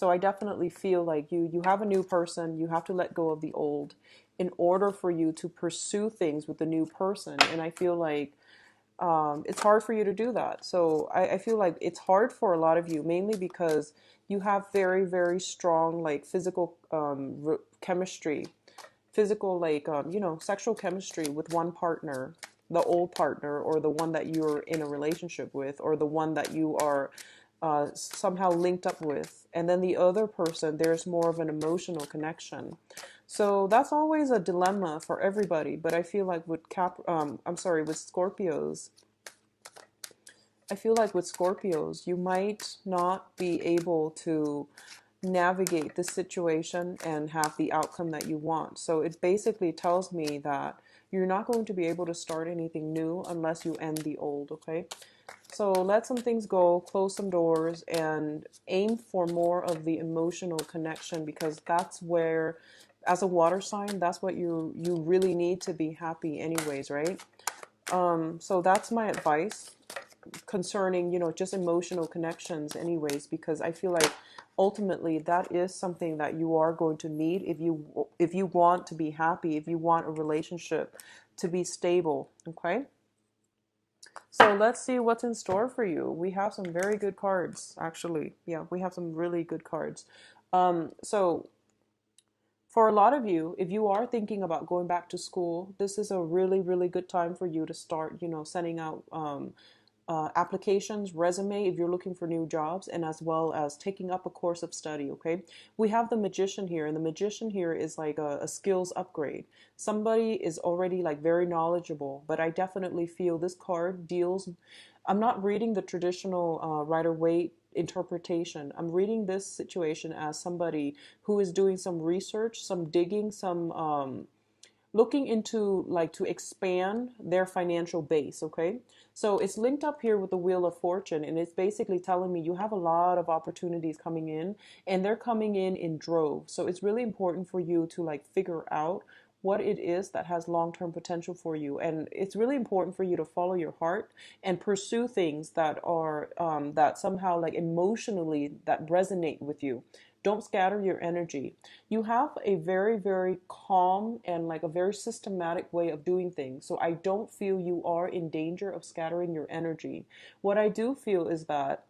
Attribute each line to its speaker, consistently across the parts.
Speaker 1: So I definitely feel like you have a new person, you have to let go of the old in order for you to pursue things with the new person. And I feel like it's hard for you to do that. So I feel like it's hard for a lot of you, mainly because you have very, very strong like physical chemistry, physical like sexual chemistry with one partner, the old partner, or the one that you're in a relationship with, or the one that you are somehow linked up with. And then the other person, there's more of an emotional connection. So that's always a dilemma for everybody. But I feel like with with Scorpios, I feel like with Scorpios, you might not be able to navigate the situation and have the outcome that you want. So it basically tells me that you're not going to be able to start anything new unless you end the old, okay? So let some things go, close some doors, and aim for more of the emotional connection, because that's where, as a water sign, that's what you really need to be happy anyways, right? So that's my advice concerning, just emotional connections anyways, because I feel like ultimately that is something that you are going to need if you want to be happy, if you want a relationship to be stable, okay? So let's see what's in store for you. We have some very good cards, actually. Yeah, we have some really good cards. So for a lot of you, if you are thinking about going back to school, this is a really, really good time for you to start, sending out applications, resume, if you're looking for new jobs, and as well as taking up a course of study, okay? We have the Magician here, and the Magician here is like a skills upgrade. Somebody is already like very knowledgeable, but I definitely feel this card deals, I'm not reading the traditional Rider-Waite interpretation. I'm reading this situation as somebody who is doing some research, some digging, some looking into like to expand their financial base, okay? So it's linked up here with the Wheel of Fortune, and it's basically telling me you have a lot of opportunities coming in, and they're coming in droves. So it's really important for you to like figure out what it is that has long-term potential for you, and it's really important for you to follow your heart and pursue things that are that somehow like emotionally that resonate with you. Don't scatter your energy. You have a very, very calm and like a very systematic way of doing things. So I don't feel you are in danger of scattering your energy. What I do feel is that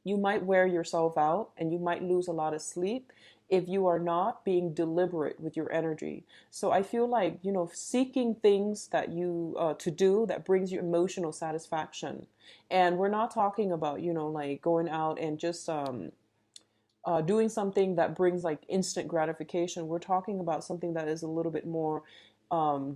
Speaker 1: you might wear yourself out and you might lose a lot of sleep if you are not being deliberate with your energy. So I feel like, seeking things that you to do that brings you emotional satisfaction. And we're not talking about, like going out and just doing something that brings like instant gratification. We're talking about something that is a little bit more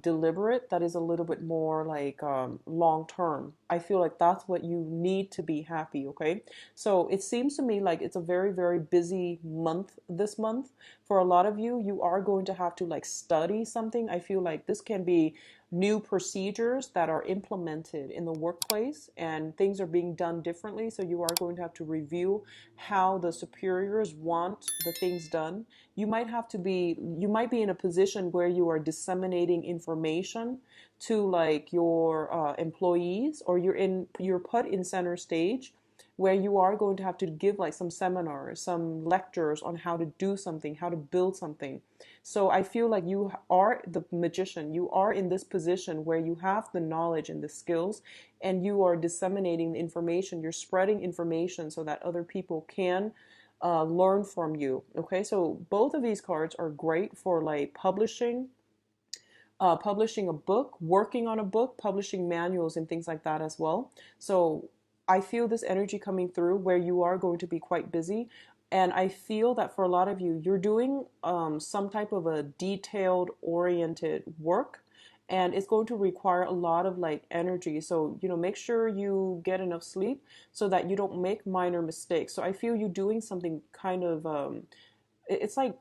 Speaker 1: deliberate, that is a little bit more like long term. I feel like that's what you need to be happy, okay? So it seems to me like it's a very, very busy month this month. For a lot of you, you are going to have to like study something. I feel like this can be new procedures that are implemented in the workplace, and things are being done differently. So you are going to have to review how the superiors want the things done. You might be in a position where you are disseminating information to like your employees, or you're put in center stage where you are going to have to give like some seminars, some lectures on how to do something, how to build something. So I feel like you are the Magician. You are in this position where you have the knowledge and the skills, and you are disseminating the information. You're spreading information so that other people can learn from you. Okay, so both of these cards are great for like publishing a book, working on a book, publishing manuals and things like that as well. So I feel this energy coming through where you are going to be quite busy. And I feel that for a lot of you, you're doing some type of a detailed oriented work, and it's going to require a lot of like energy. So, make sure you get enough sleep so that you don't make minor mistakes. So I feel you doing something kind of, it's like,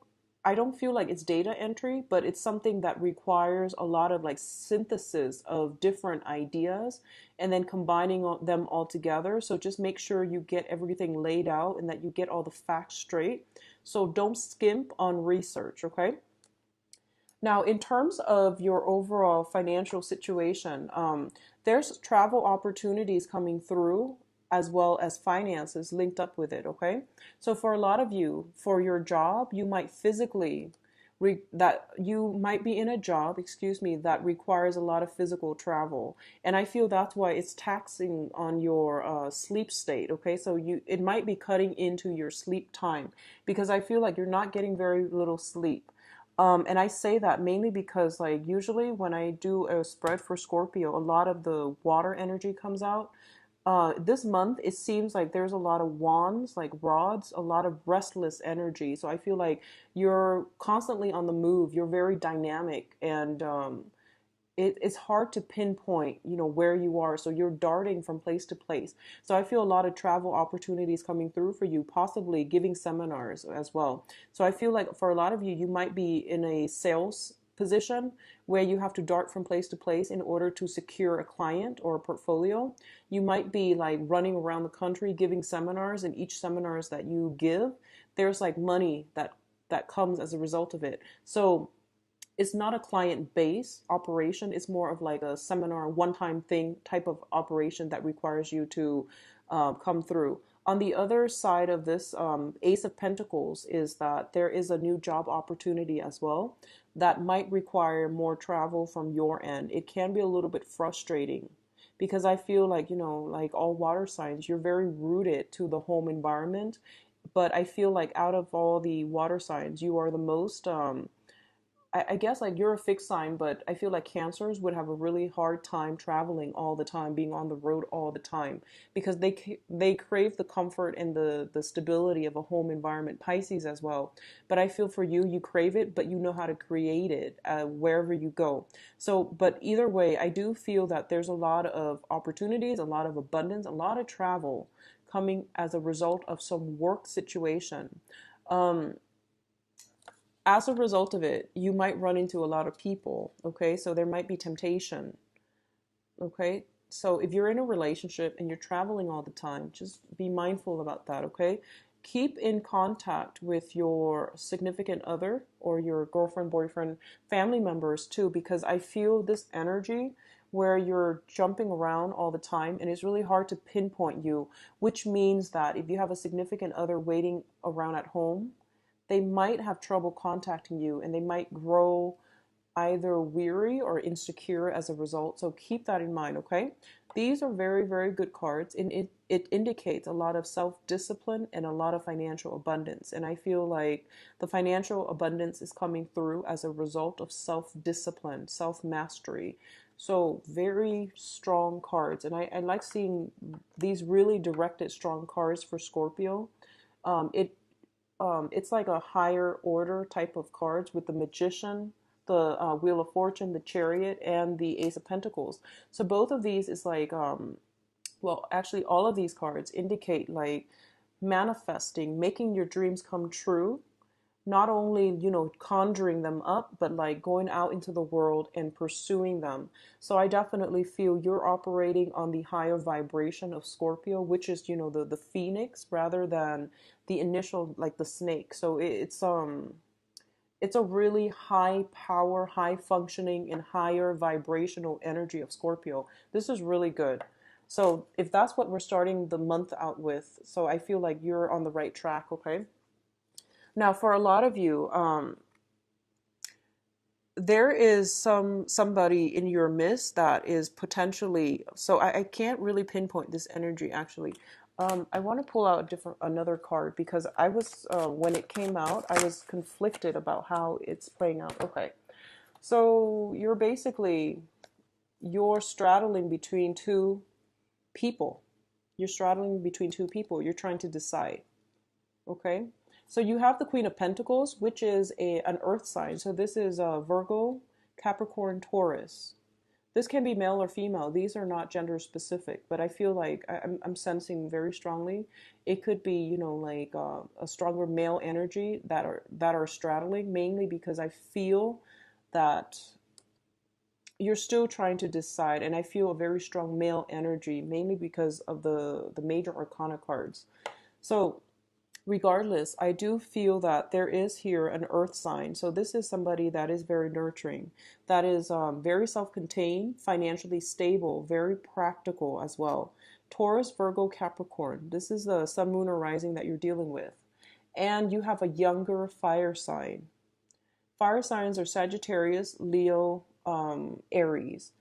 Speaker 1: I don't feel like it's data entry, but it's something that requires a lot of like synthesis of different ideas and then combining them all together. So just make sure you get everything laid out and that you get all the facts straight. So don't skimp on research, okay? Now, in terms of your overall financial situation, there's travel opportunities coming through as well as finances linked up with it, okay? So for a lot of you, for your job, you might physically that you might be in a job, excuse me, that requires a lot of physical travel, and I feel that's why it's taxing on your sleep state. Okay, so it might be cutting into your sleep time because I feel like you're not getting very little sleep. And I say that mainly because, like, usually when I do a spread for Scorpio, a lot of the water energy comes out. This month, it seems like there's a lot of wands, like rods, a lot of restless energy. So I feel like you're constantly on the move. You're very dynamic, and it's hard to pinpoint, where you are. So you're darting from place to place. So I feel a lot of travel opportunities coming through for you, possibly giving seminars as well. So I feel like for a lot of you, you might be in a sales position where you have to dart from place to place in order to secure a client or a portfolio. You might be like running around the country giving seminars, and each seminars that you give, there's like money that comes as a result of it. So it's not a client based operation. It's more of like a seminar, one time thing type of operation that requires you to come through. On the other side of this Ace of Pentacles is that there is a new job opportunity as well that might require more travel from your end. It can be a little bit frustrating because I feel like, like all water signs, you're very rooted to the home environment. But I feel like out of all the water signs, you are the most I guess like you're a fixed sign, but I feel like cancers would have a really hard time traveling all the time, being on the road all the time, because they crave the comfort and the stability of a home environment. Pisces as well, but I feel for you, you crave it, but you know how to create it wherever you go. So, but either way, I do feel that there's a lot of opportunities, a lot of abundance, a lot of travel coming as a result of some work situation. Um, as a result of it, you might run into a lot of people. Okay, so there might be temptation. Okay, so if you're in a relationship and you're traveling all the time, just be mindful about that. Okay, keep in contact with your significant other or your girlfriend, boyfriend, family members too, because I feel this energy where you're jumping around all the time and it's really hard to pinpoint you, which means that if you have a significant other waiting around at home, they might have trouble contacting you and they might grow either weary or insecure as a result. So keep that in mind, okay? These are very, very good cards, and it indicates a lot of self-discipline and a lot of financial abundance. And I feel like the financial abundance is coming through as a result of self-discipline, self-mastery. So very strong cards. And I like seeing these really directed, strong cards for Scorpio. It's like a higher order type of cards with the Magician, the Wheel of Fortune, the Chariot, and the Ace of Pentacles. So both of these is like, well, actually, all of these cards indicate like manifesting, making your dreams come true, not only, conjuring them up, but like going out into the world and pursuing them. So I definitely feel you're operating on the higher vibration of Scorpio, which is, the phoenix rather than the initial, like the snake. So it's a really high power, high functioning, and higher vibrational energy of Scorpio. This is really good. So if that's what we're starting the month out with, so I feel like you're on the right track, okay? Now, for a lot of you, there is somebody in your midst that is potentially. So I can't really pinpoint this energy actually. I want to pull out another card because I was when it came out, I was conflicted about how it's playing out. Okay, so you're straddling between two people. You're straddling between two people. You're trying to decide. Okay. So you have the Queen of Pentacles, which is an earth sign. So this is Virgo, Capricorn, Taurus. This can be male or female. These are not gender specific, but I feel like I'm sensing very strongly it could be, like a stronger male energy that are straddling, mainly because I feel that you're still trying to decide, and I feel a very strong male energy, mainly because of the major arcana cards. So regardless, I do feel that there is here an earth sign. So this is somebody that is very nurturing, that is very self-contained, financially stable, very practical as well. Taurus, Virgo, Capricorn. This is the sun, moon, or rising that you're dealing with. And you have a younger fire sign. Fire signs are Sagittarius, Leo, Aries.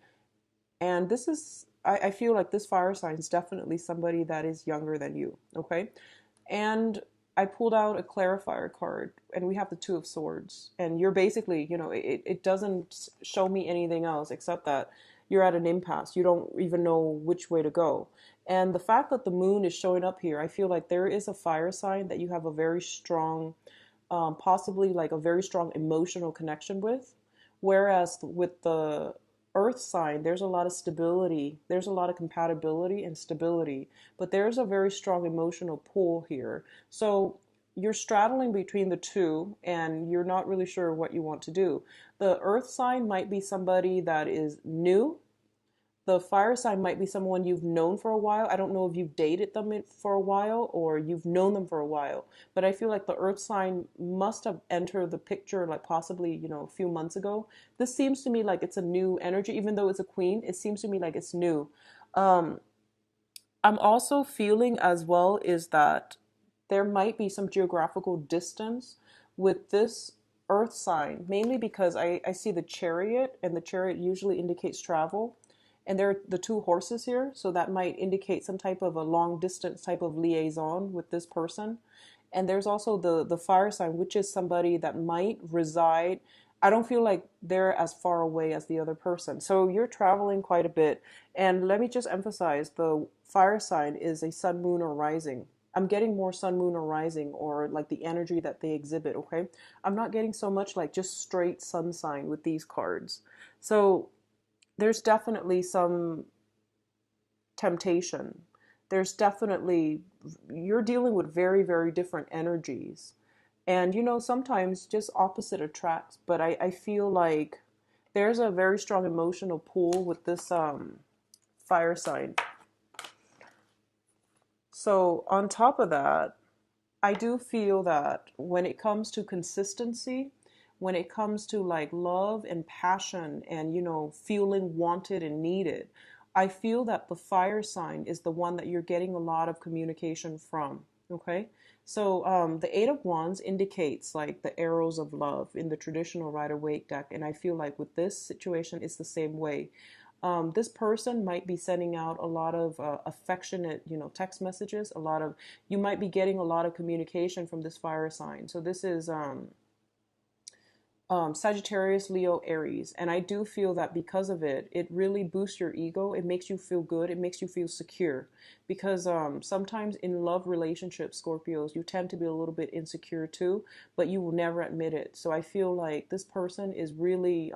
Speaker 1: And this is, I feel like this fire sign is definitely somebody that is younger than you, okay? And I pulled out a clarifier card, and we have the Two of Swords. And you're basically, it doesn't show me anything else except that you're at an impasse. You don't even know which way to go. And the fact that the moon is showing up here, I feel like there is a fire sign that you have a very strong, possibly like a very strong emotional connection with. Whereas with the earth sign, there's a lot of stability, there's a lot of compatibility and stability, but there's a very strong emotional pull here. So you're straddling between the two and you're not really sure what you want to do. The earth sign might be somebody that is new. The fire sign might be someone you've known for a while. I don't know if you've dated them for a while or you've known them for a while, but I feel like the earth sign must have entered the picture like possibly, a few months ago. This seems to me like it's a new energy, even though it's a queen, it seems to me like it's new. Um, I'm also feeling as well is that there might be some geographical distance with this earth sign, mainly because I see the chariot, and the chariot usually indicates travel. And there are the two horses here, so that might indicate some type of a long distance type of liaison with this person. And there's also the fire sign, which is somebody that might reside. I don't feel like they're as far away as the other person. So you're traveling quite a bit. And let me just emphasize the fire sign is a sun, moon, or rising. I'm getting more sun, moon, or rising, or like the energy that they exhibit, okay? I'm not getting so much like just straight sun sign with these cards. So there's definitely some temptation. There's definitely, you're dealing with very, very different energies. And, sometimes just opposite attracts, but I feel like there's a very strong emotional pull with this fire sign. So, on top of that, I do feel that when it comes to consistency, when it comes to like love and passion and, feeling wanted and needed, I feel that the fire sign is the one that you're getting a lot of communication from. Okay. So the Eight of Wands indicates like the arrows of love in the traditional Rider-Waite deck. And I feel like with this situation, it's the same way. This person might be sending out a lot of affectionate, text messages, you might be getting a lot of communication from this fire sign. So this is Sagittarius, Leo, Aries. And I do feel that because of it, it really boosts your ego. It makes you feel good. It makes you feel secure. Because sometimes in love relationships, Scorpios, you tend to be a little bit insecure too, but you will never admit it. So I feel like this person is really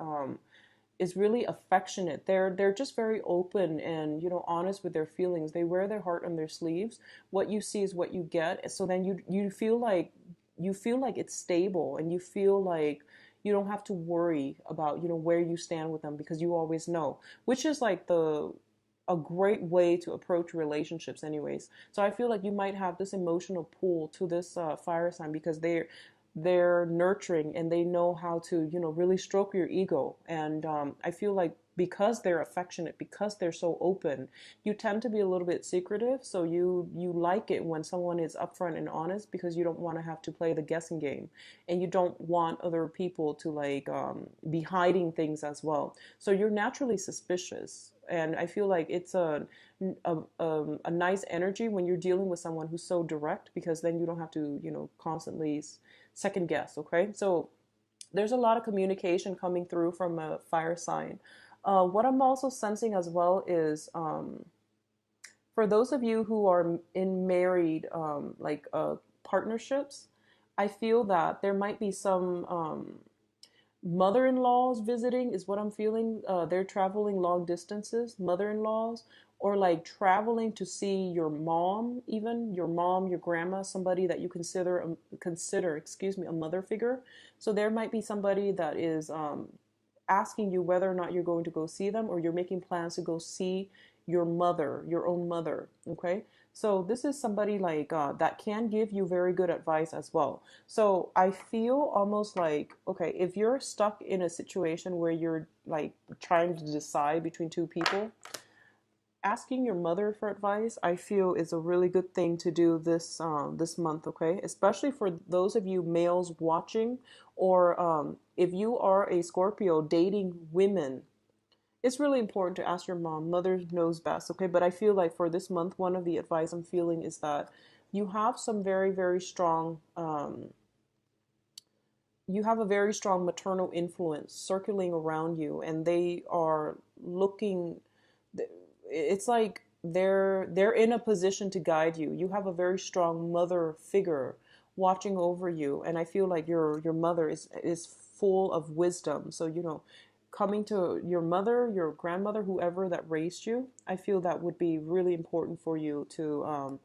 Speaker 1: affectionate. They're just very open and honest with their feelings. They wear their heart on their sleeves. What you see is what you get. So then you feel like it's stable, and you feel like you don't have to worry about where you stand with them because you always know, which is like a great way to approach relationships anyways. So I feel like you might have this emotional pull to this fire sign because they're nurturing and they know how to really stroke your ego. And I feel like because they're affectionate, because they're so open, you tend to be a little bit secretive. So you like it when someone is upfront and honest because you don't want to have to play the guessing game, and you don't want other people to like be hiding things as well. So you're naturally suspicious, and I feel like it's a nice energy when you're dealing with someone who's so direct, because then you don't have to constantly second guess. Okay, so there's a lot of communication coming through from a fire sign. What I'm also sensing as well is for those of you who are in married partnerships, I feel that there might be some mother-in-laws visiting is what I'm feeling. They're traveling long distances, mother-in-laws, or like traveling to see your mom, even your mom, your grandma, somebody that you consider, excuse me, a mother figure. So there might be somebody that is asking you whether or not you're going to go see them, or you're making plans to go see your mother, your own mother. Okay. So this is somebody like that can give you very good advice as well. So I feel almost like, okay, if you're stuck in a situation where you're like trying to decide between two people, asking your mother for advice, I feel, is a really good thing to do this month, okay? Especially for those of you males watching, or if you are a Scorpio dating women, it's really important to ask your mom. Mother knows best, okay? But I feel like for this month, one of the advice I'm feeling is that you have some very, very strong you have a very strong maternal influence circling around you, and they are looking, it's like they're in a position to guide you. You have a very strong mother figure watching over you, and I feel like your mother is full of wisdom. So, coming to your mother, your grandmother, whoever that raised you, I feel that would be really important for you to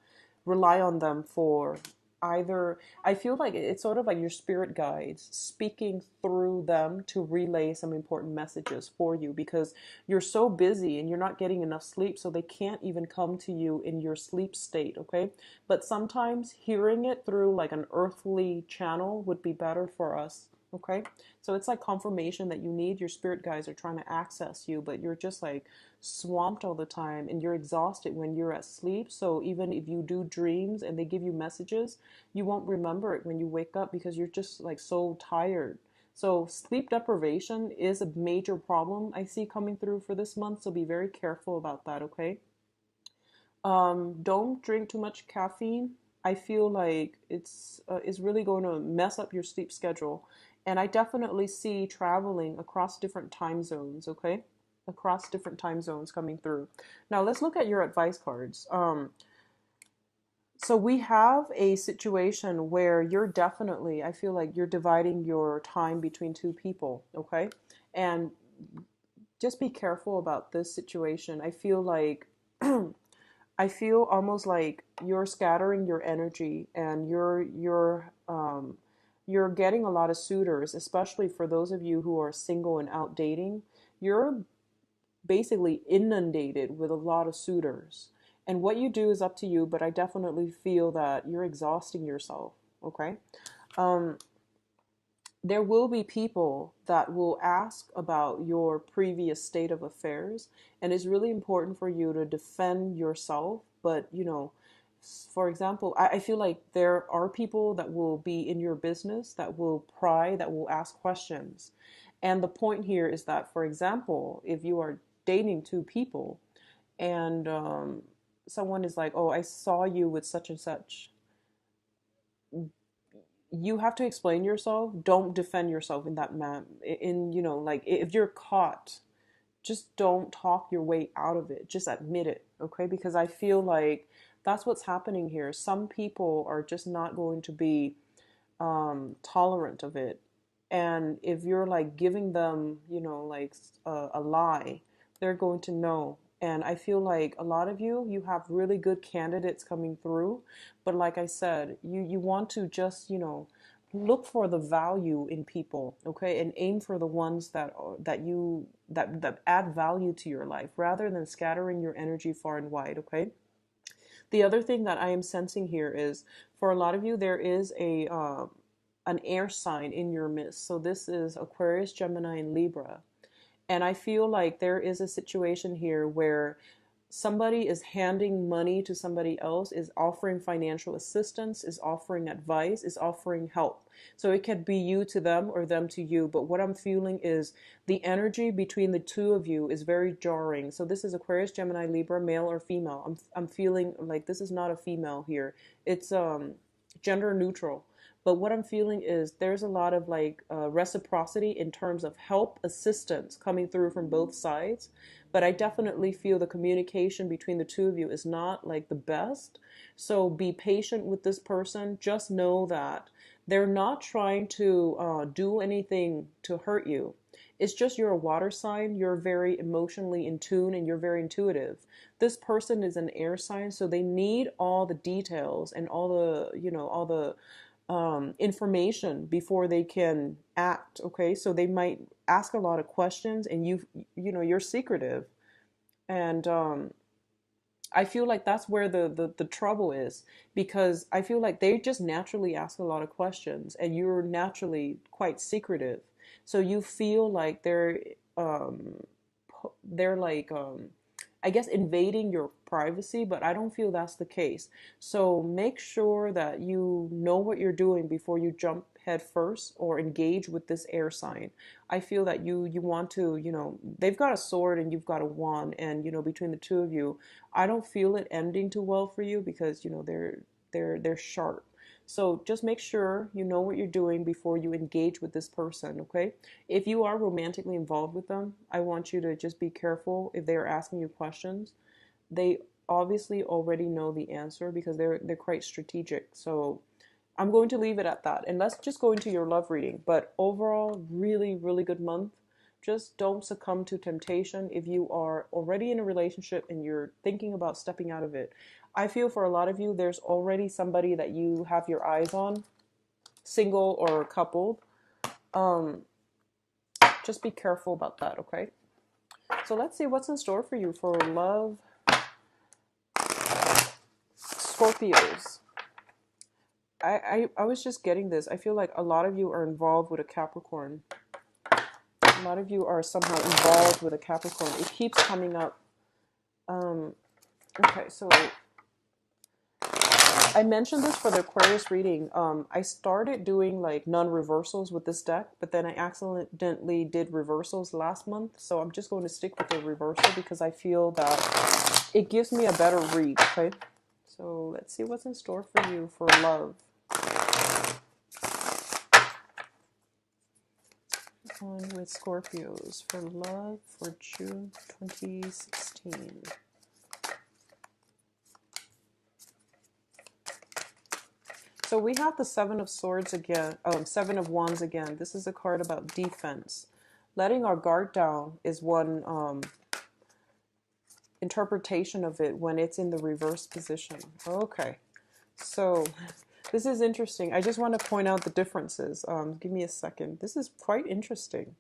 Speaker 1: rely on them for either. I feel like it's sort of like your spirit guides speaking through them to relay some important messages for you, because you're so busy and you're not getting enough sleep, so they can't even come to you in your sleep state, okay? But sometimes hearing it through like an earthly channel would be better for us. Okay, so it's like confirmation that you need. Your spirit guides are trying to access you, but you're just like swamped all the time and you're exhausted when you're at sleep. So even if you do dreams and they give you messages, you won't remember it when you wake up because you're just like so tired. So sleep deprivation is a major problem I see coming through for this month. So be very careful about that, okay? Don't drink too much caffeine. I feel like it's really going to mess up your sleep schedule. And I definitely see traveling across different time zones, okay? Across different time zones coming through. Now let's look at your advice cards. So we have a situation where you're definitely, I feel like you're dividing your time between two people, okay? And just be careful about this situation. I feel like I feel almost like you're scattering your energy, and you're getting a lot of suitors, especially for those of you who are single and out dating. You're basically inundated with a lot of suitors. And what you do is up to you, but I definitely feel that you're exhausting yourself, okay? Um, there will be people that will ask about your previous state of affairs, and it's really important for you to defend yourself. But for example, I feel like there are people that will be in your business, that will pry, that will ask questions. And the point here is that, for example, if you are dating two people and someone is like, oh, I saw you with such and such, you have to explain yourself. Don't defend yourself in that man. Like if you're caught, just don't talk your way out of it. Just admit it, okay? Because I feel like that's what's happening here. Some people are just not going to be tolerant of it. And if you're like giving them, like a lie, they're going to know. And I feel like a lot of you have really good candidates coming through. But like I said, you want to just, look for the value in people, okay? And aim for the ones that add value to your life rather than scattering your energy far and wide, okay? The other thing that I am sensing here is, for a lot of you, there is an air sign in your midst. So this is Aquarius, Gemini, and Libra. And I feel like there is a situation here where somebody is handing money to somebody else, is offering financial assistance, is offering advice, is offering help. So it could be you to them or them to you. But what I'm feeling is the energy between the two of you is very jarring. So this is Aquarius, Gemini, Libra, male or female. I'm feeling like this is not a female here. It's gender neutral. But what I'm feeling is there's a lot of like reciprocity in terms of help, assistance coming through from both sides. But I definitely feel the communication between the two of you is not like the best. So be patient with this person. Just know that they're not trying to do anything to hurt you. It's just you're a water sign. You're very emotionally in tune and you're very intuitive. This person is an air sign, so they need all the details and all the information before they can act. Okay, so they might ask a lot of questions, and you're secretive, and I feel like that's where the trouble is, because I feel like they just naturally ask a lot of questions, and you're naturally quite secretive, so you feel like they're like I guess, invading your privacy, but I don't feel that's the case. So make sure that you know what you're doing before you jump head first or engage with this air sign. I feel that you want to, they've got a sword and you've got a wand, and between the two of you, I don't feel it ending too well for you because they're sharp. So just make sure you know what you're doing before you engage with this person, okay? If you are romantically involved with them, I want you to just be careful if they are asking you questions. They obviously already know the answer because they're quite strategic. So I'm going to leave it at that. And let's just go into your love reading. But overall, really, really good month. Just don't succumb to temptation if you are already in a relationship and you're thinking about stepping out of it. I feel for a lot of you, there's already somebody that you have your eyes on, single or coupled. Um, just be careful about that, okay? So let's see what's in store for you for love, Scorpios. I was just getting this. I feel like a lot of you are involved with a Capricorn. A lot of you are somehow involved with a Capricorn. It keeps coming up. Okay, so I mentioned this for the Aquarius reading. I started doing like non-reversals with this deck, but then I accidentally did reversals last month. So I'm just going to stick with the reversal because I feel that it gives me a better read, okay? So let's see what's in store for you for love. On with Scorpios for love for June 2016. So we have the Seven of Swords again, Seven of Wands again. This is a card about defense. Letting our guard down is one interpretation of it when it's in the reverse position. Okay, so this is interesting. I just want to point out the differences. Give me a second. This is quite interesting.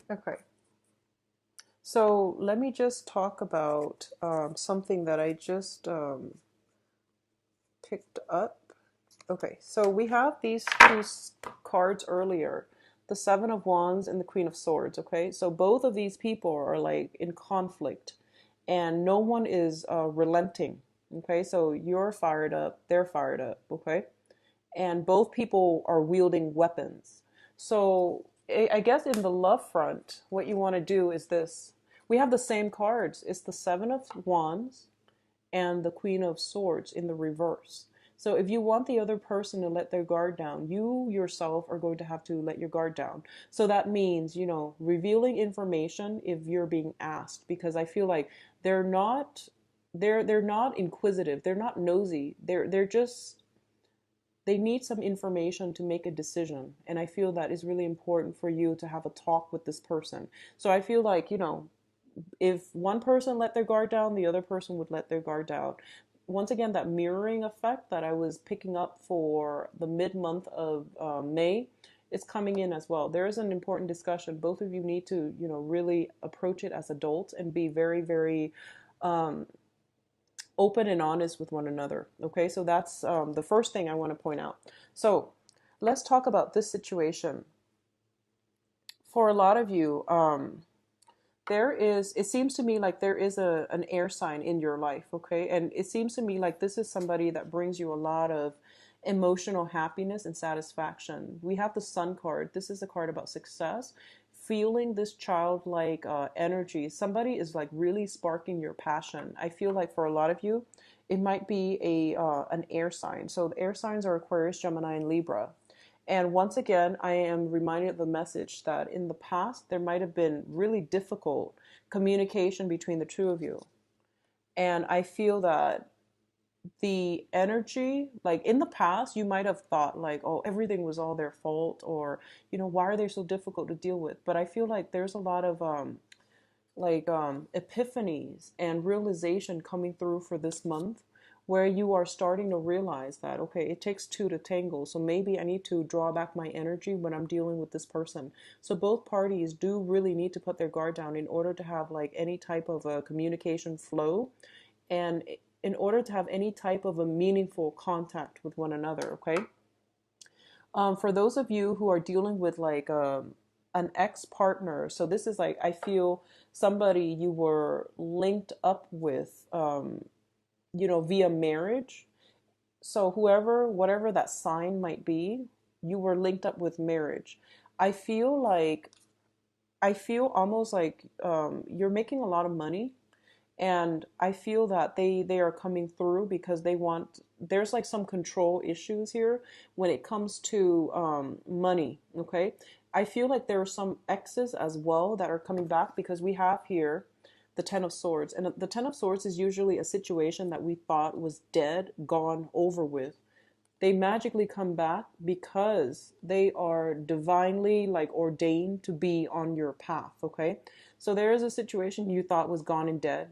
Speaker 1: Okay. So let me just talk about something that I just picked up. Okay, so we have these two cards earlier, the Seven of Wands and the Queen of Swords, okay? So both of these people are like in conflict and no one is relenting, okay? So you're fired up, they're fired up, okay? And both people are wielding weapons. So I guess in the love front, what you want to do is this. We have the same cards. It's the Seven of Wands and the Queen of Swords in the reverse. So if you want the other person to let their guard down, you yourself are going to have to let your guard down. So that means, revealing information if you're being asked, because I feel like they're not inquisitive, they're not nosy. They're just they need some information to make a decision. And I feel that is really important for you to have a talk with this person. So I feel like, if one person let their guard down, the other person would let their guard down. Once again, that mirroring effect that I was picking up for the mid-month of May is coming in as well. There is an important discussion. Both of you need to, really approach it as adults and be very, very open and honest with one another. Okay, so that's the first thing I want to point out. So let's talk about this situation. For a lot of you, it seems to me like there is an air sign in your life, okay? And it seems to me like this is somebody that brings you a lot of emotional happiness and satisfaction. We have the Sun card. This is a card about success. Feeling this childlike energy. Somebody is like really sparking your passion. I feel like for a lot of you, it might be an air sign. So the air signs are Aquarius, Gemini, and Libra. And once again, I am reminded of the message that in the past, there might have been really difficult communication between the two of you. And I feel that the energy, like in the past, you might have thought like, oh, everything was all their fault, or, why are they so difficult to deal with? But I feel like there's a lot of epiphanies and realization coming through for this month, where you are starting to realize that, okay, it takes two to tangle. So maybe I need to draw back my energy when I'm dealing with this person. So both parties do really need to put their guard down in order to have like any type of a communication flow and in order to have any type of a meaningful contact with one another, okay? For those of you who are dealing with like an ex partner, so this is like, I feel somebody you were linked up with, via marriage. So, whoever, whatever that sign might be, you were linked up with marriage. I feel like, I feel almost like you're making a lot of money, and I feel that they are coming through because they want, there's like some control issues here when it comes to money. Okay, I feel like there are some exes as well that are coming back, because we have here the Ten of Swords, and the Ten of Swords is usually a situation that we thought was dead, gone, over with. They magically come back because they are divinely like ordained to be on your path. Okay, so there is a situation you thought was gone and dead,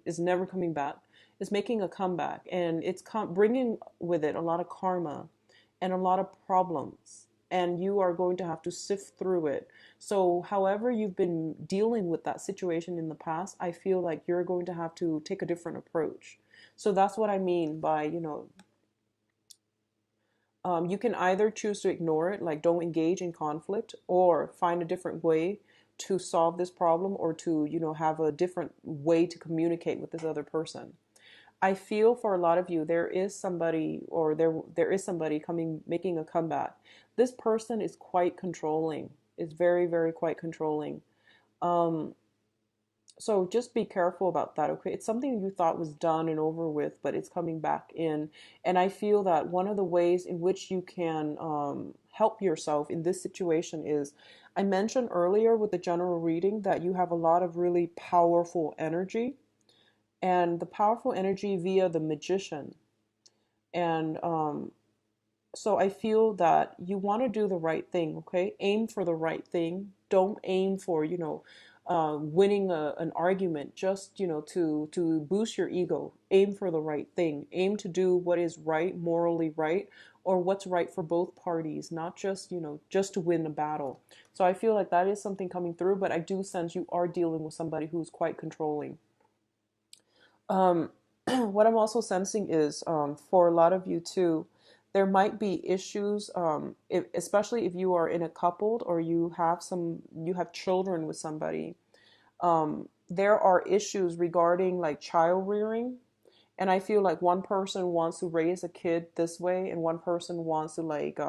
Speaker 1: is never coming back, is making a comeback, and it's bringing with it a lot of karma and a lot of problems, and you are going to have to sift through it. So however you've been dealing with that situation in the past, I feel like you're going to have to take a different approach. So that's what I mean by, you can either choose to ignore it, like don't engage in conflict, or find a different way to solve this problem, or to, have a different way to communicate with this other person. I feel for a lot of you, there is somebody, or there is somebody coming, making a comeback. This person is quite controlling, is very, very quite controlling. Um, so just be careful about that, okay? It's something you thought was done and over with, but it's coming back in. And I feel that one of the ways in which you can help yourself in this situation is, I mentioned earlier with the general reading that you have a lot of really powerful energy, and the powerful energy via the magician. And so I feel that you want to do the right thing, okay? Aim for the right thing. Don't aim for, winning an argument just, to boost your ego. Aim for the right thing. Aim to do what is right, morally right, or what's right for both parties, not just, just to win a battle. So I feel like that is something coming through, but I do sense you are dealing with somebody who's quite controlling. Um, what I'm also sensing is, for a lot of you too, there might be issues, especially if you are in a coupled, or you have children with somebody. There are issues regarding like child rearing, and I feel like one person wants to raise a kid this way, and one person wants to like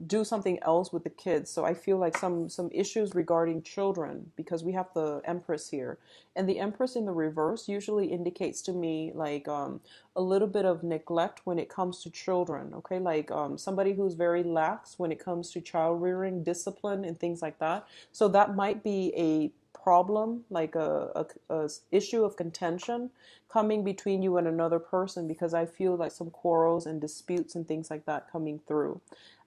Speaker 1: do something else with the kids. So I feel like some issues regarding children, because we have the Empress here, and the Empress in the reverse usually indicates to me like a little bit of neglect when it comes to children. Okay, like somebody who's very lax when it comes to child rearing, discipline, and things like that. So that might be a problem, like a issue of contention coming between you and another person, because I feel like some quarrels and disputes and things like that coming through.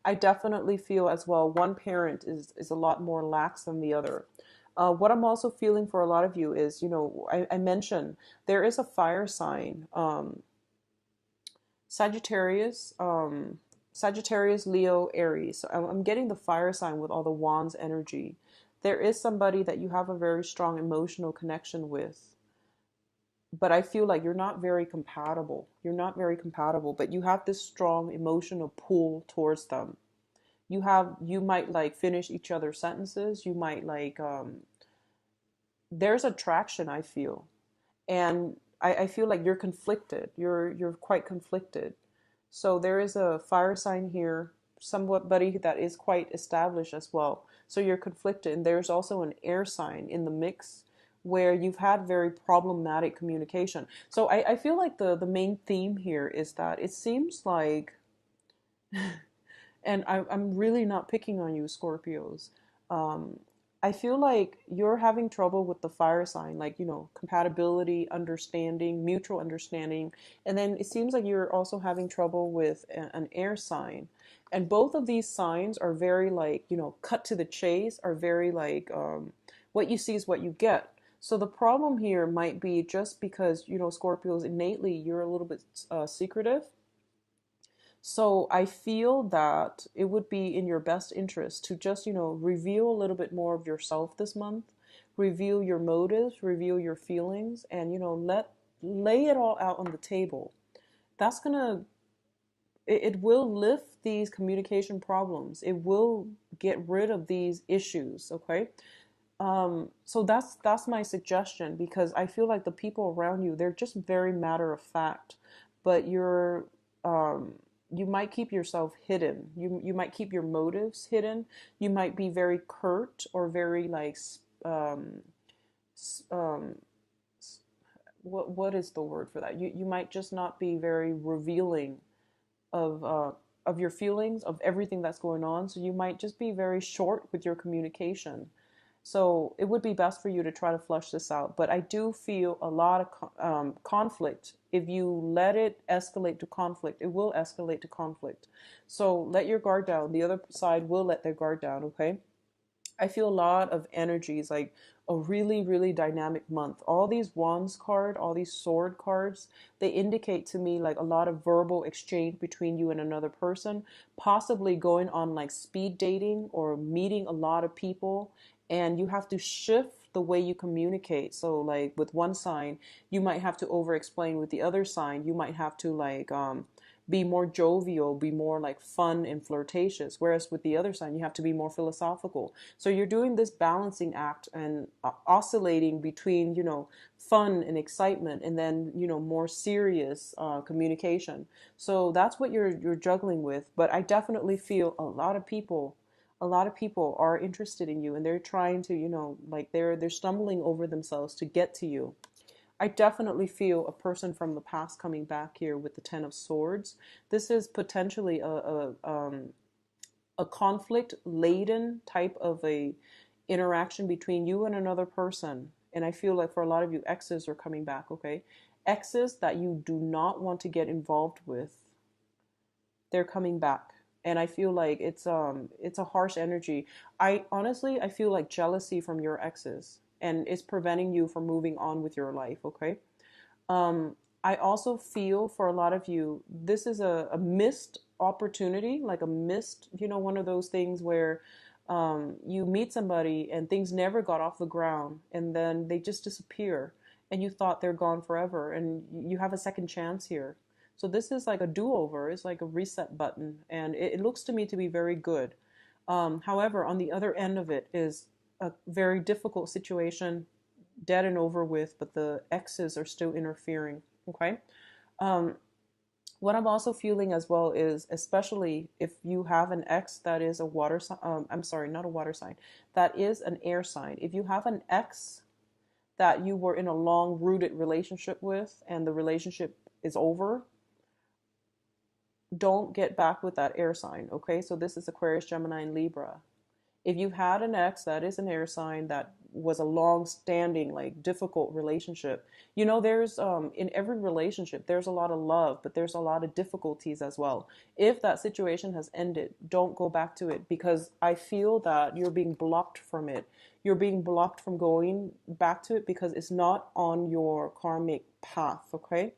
Speaker 1: I definitely feel as well one parent is a lot more lax than the other. What I'm also feeling for a lot of you is, I mentioned there is a fire sign, Sagittarius, Sagittarius, Leo, Aries. So I'm getting the fire sign with all the wands energy. There is somebody that you have a very strong emotional connection with, but I feel like you're not very compatible. You're not very compatible, but you have this strong emotional pull towards them. You might like finish each other's sentences. You might like there's attraction, I feel. And I feel like you're conflicted. You're quite conflicted. So there is a fire sign here, somebody that is quite established as well. So you're conflicted. And there's also an air sign in the mix where you've had very problematic communication. So I feel like the main theme here is that it seems like, and I'm really not picking on you, Scorpios. Um, I feel like you're having trouble with the fire sign, like, compatibility, understanding, mutual understanding. And then it seems like you're also having trouble with an air sign. And both of these signs are very, like, cut to the chase, are very, like, what you see is what you get. So the problem here might be just because, Scorpios, innately, you're a little bit secretive. So I feel that it would be in your best interest to just, reveal a little bit more of yourself this month. reveal your motives, reveal your feelings, and lay it all out on the table. That's gonna it will lift these communication problems. It will get rid of these issues, okay? So that's my suggestion, because I feel like the people around you, they're just very matter of fact, but you might keep yourself hidden. You might keep your motives hidden. You might be very curt or very like um, what is the word for that? You might just not be very revealing of uh, of your feelings, of everything that's going on. So you might just be very short with your communication. So it would be best for you to try to flush this out. But I do feel a lot of conflict. If you let it escalate to conflict, it will escalate to conflict. So let your guard down. The other side will let their guard down, okay? I feel a lot of energies, like a really, really dynamic month. All these wands card, all these sword cards, they indicate to me like a lot of verbal exchange between you and another person, possibly going on like speed dating or meeting a lot of people. And you have to shift the way you communicate. So like with one sign, you might have to over explain. With the other sign, you might have to like be more jovial, be more like fun and flirtatious. Whereas with the other sign, you have to be more philosophical. So you're doing this balancing act and oscillating between, fun and excitement, and then, more serious communication. So that's what you're juggling with. But I definitely feel a lot of people are interested in you, and they're trying to, like they're stumbling over themselves to get to you. I definitely feel a person from the past coming back here with the Ten of Swords. This is potentially a conflict laden type of a interaction between you and another person. And I feel like for a lot of you, exes are coming back, okay? Exes that you do not want to get involved with, they're coming back. And I feel like it's a harsh energy. I feel like jealousy from your exes, and it's preventing you from moving on with your life, okay? I also feel for a lot of you, this is a missed opportunity, like a missed, one of those things where you meet somebody and things never got off the ground, and then they just disappear, and you thought they're gone forever, and you have a second chance here. So this is like a do-over. It's like a reset button, and it looks to me to be very good. However, on the other end of it is a very difficult situation, dead and over with, but the exes are still interfering. Okay. Um, what I'm also feeling as well is, especially if you have an ex that is a water sign, I'm sorry, not a water sign, that is an air sign. If you have an ex that you were in a long rooted relationship with and the relationship is over, don't get back with that air sign, okay? So this is Aquarius, Gemini, and Libra. If you've had an ex that is an air sign that was a long-standing, like difficult relationship, there's in every relationship there's a lot of love, but there's a lot of difficulties as well. If that situation has ended, don't go back to it, because I feel that you're being blocked from it. You're being blocked from going back to it because it's not on your karmic path, okay?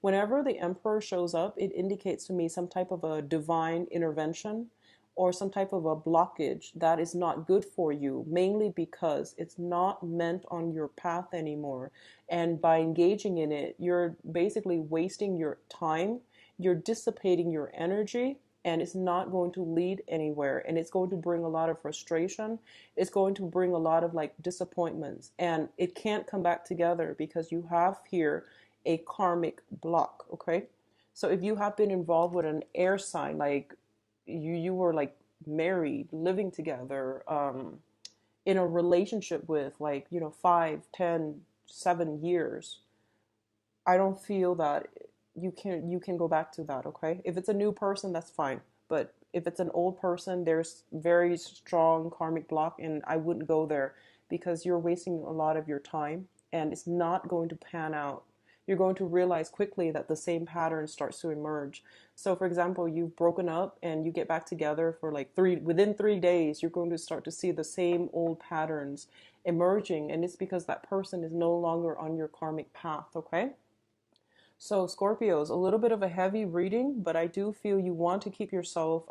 Speaker 1: Whenever the emperor shows up, it indicates to me some type of a divine intervention or some type of a blockage that is not good for you, mainly because it's not meant on your path anymore. And by engaging in it, you're basically wasting your time, you're dissipating your energy, and it's not going to lead anywhere. And it's going to bring a lot of frustration. It's going to bring a lot of like disappointments. And it can't come back together because you have here a karmic block, okay? So if you have been involved with an air sign, like you were like married, living together, in a relationship with like 5, 10, 7 years, I don't feel that you can go back to that, okay? If it's a new person, that's fine, but if it's an old person, there's very strong karmic block, and I wouldn't go there because you're wasting a lot of your time and it's not going to pan out. You're going to realize quickly that the same pattern starts to emerge. So for example, you've broken up and you get back together for like within 3 days, you're going to start to see the same old patterns emerging. And it's because that person is no longer on your karmic path, okay? So Scorpios, a little bit of a heavy reading, but I do feel you want to keep yourself,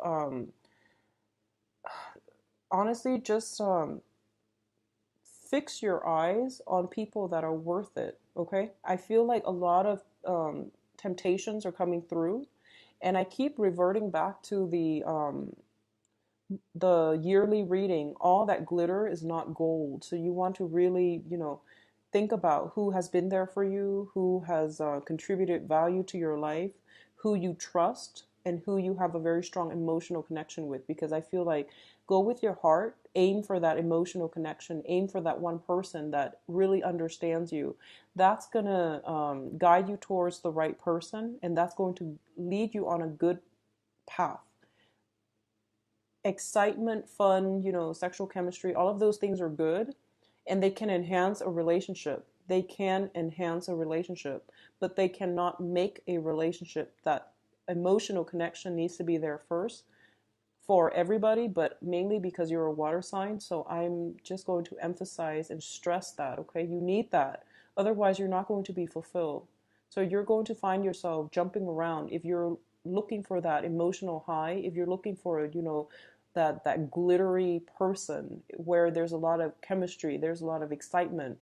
Speaker 1: honestly, just fix your eyes on people that are worth it. Okay, I feel like a lot of temptations are coming through, and I keep reverting back to the yearly reading. All that glitter is not gold. So you want to really, think about who has been there for you, who has contributed value to your life, who you trust, and who you have a very strong emotional connection with. Because I feel like go with your heart, aim for that emotional connection, aim for that one person that really understands you. That's going to guide you towards the right person, and that's going to lead you on a good path. Excitement, fun, sexual chemistry, all of those things are good, and they can enhance a relationship. They can enhance a relationship, but they cannot make a relationship. That emotional connection needs to be there first for everybody, but mainly because you're a water sign. So I'm just going to emphasize and stress that, okay? You need that. Otherwise, you're not going to be fulfilled. So you're going to find yourself jumping around if you're looking for that emotional high, if you're looking for, that glittery person where there's a lot of chemistry, there's a lot of excitement.